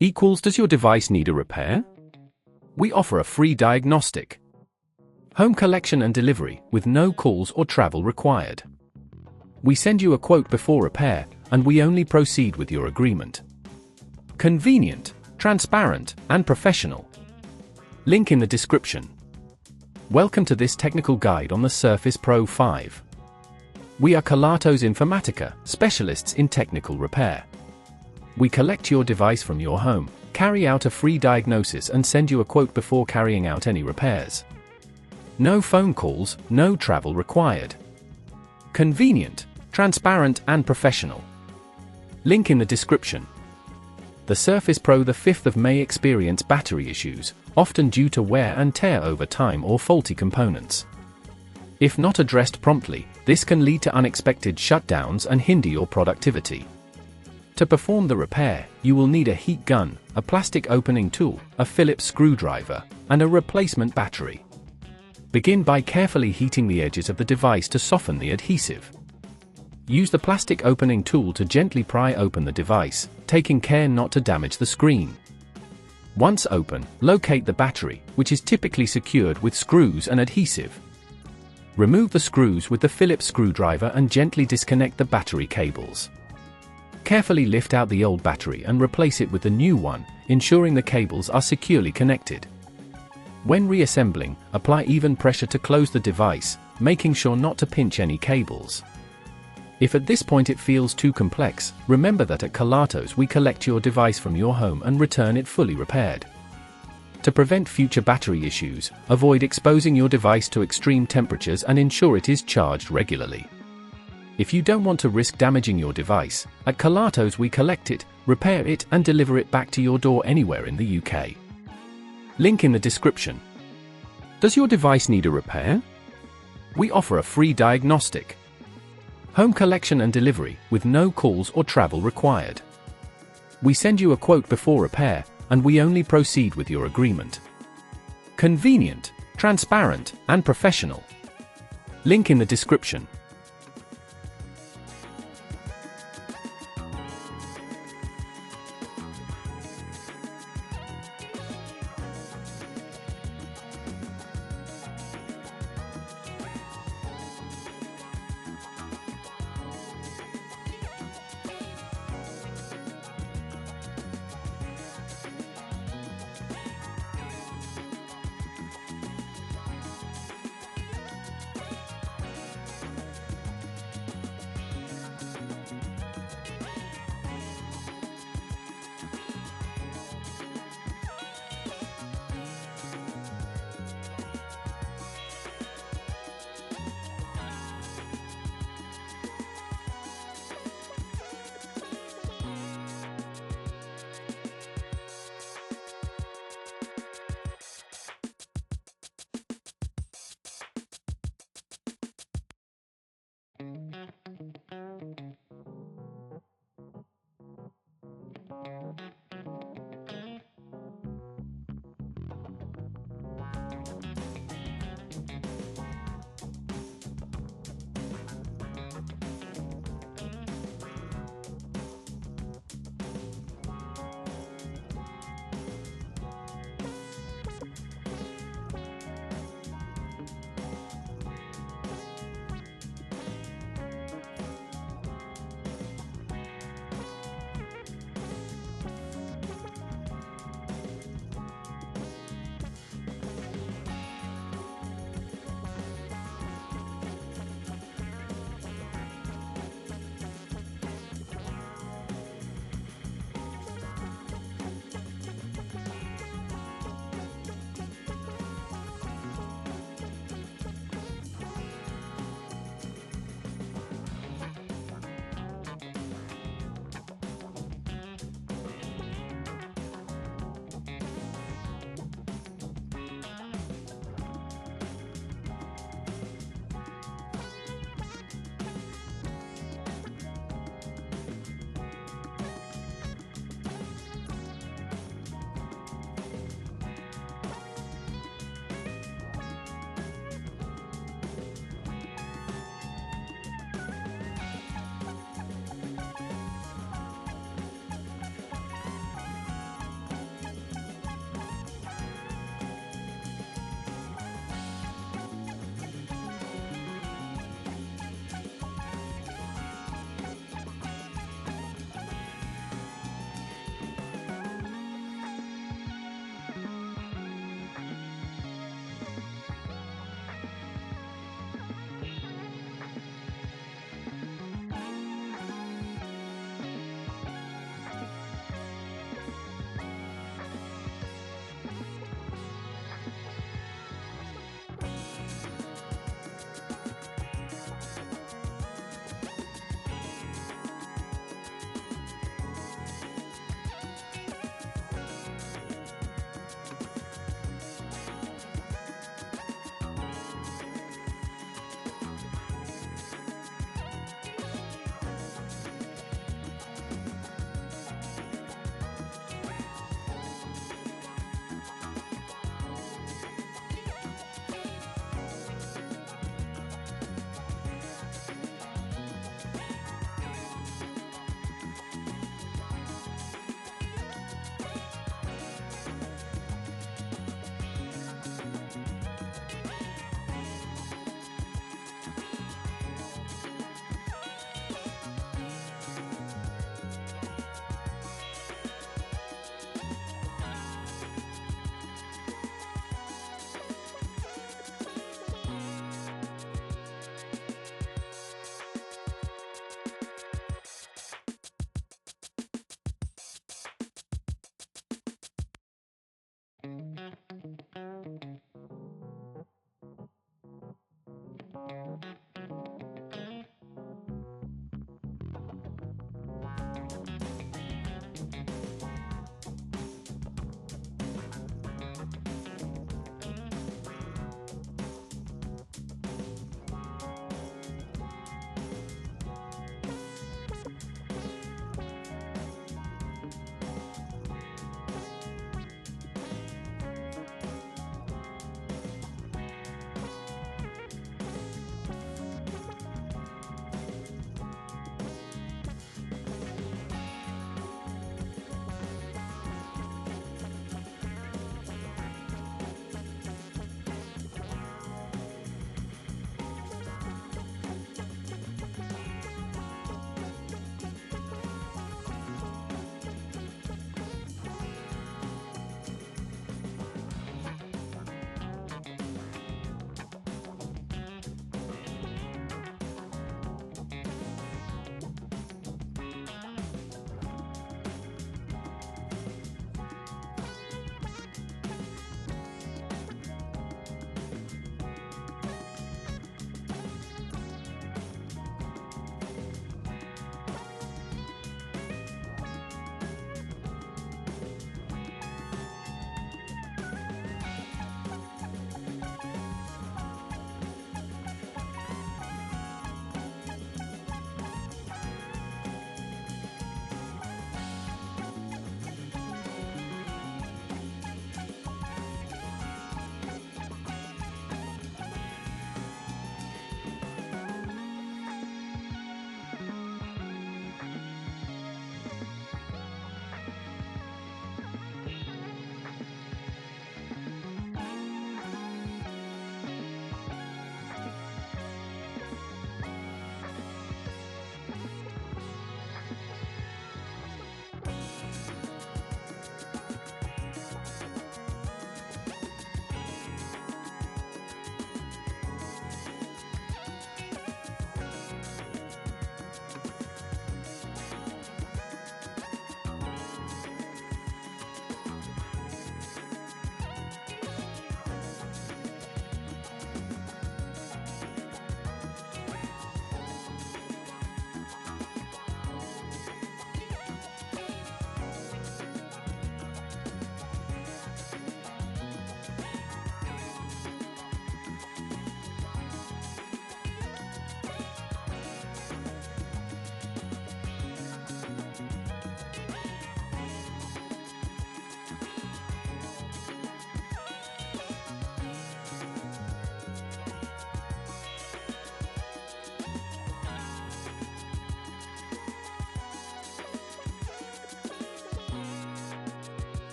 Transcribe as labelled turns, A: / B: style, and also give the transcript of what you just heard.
A: equals does your device need a repair? We offer a free diagnostic. Home collection and delivery with no calls or travel required. We send you a quote before repair, and we only proceed with your agreement. Convenient, transparent, and professional. Link in the description. Welcome to this technical guide on the Surface Pro 5. We are Kelatos Informatica, specialists in technical repair. We collect your device from your home, carry out a free diagnosis and send you a quote before carrying out any repairs. No phone calls, no travel required. Convenient, transparent and professional. Link in the description. The Surface Pro the 5th of May experienced battery issues, often due to wear and tear over time or faulty components. If not addressed promptly, this can lead to unexpected shutdowns and hinder your productivity. To perform the repair, you will need a heat gun, a plastic opening tool, a Phillips screwdriver, and a replacement battery. Begin by carefully heating the edges of the device to soften the adhesive. Use the plastic opening tool to gently pry open the device, taking care not to damage the screen. Once open, locate the battery, which is typically secured with screws and adhesive. Remove the screws with the Phillips screwdriver and gently disconnect the battery cables. Carefully lift out the old battery and replace it with the new one, ensuring the cables are securely connected. When reassembling, apply even pressure to close the device, making sure not to pinch any cables. If at this point it feels too complex, remember that at Kelatos we collect your device from your home and return it fully repaired. To prevent future battery issues, avoid exposing your device to extreme temperatures and ensure it is charged regularly. If you don't want to risk damaging your device, at Kelatos we collect it, repair it and deliver it back to your door anywhere in the UK. Link in the description. Does your device need a repair? We offer a free diagnostic. Home collection and delivery with no calls or travel required. We send you a quote before repair, and we only proceed with your agreement. Convenient, transparent, and professional. Link in the description.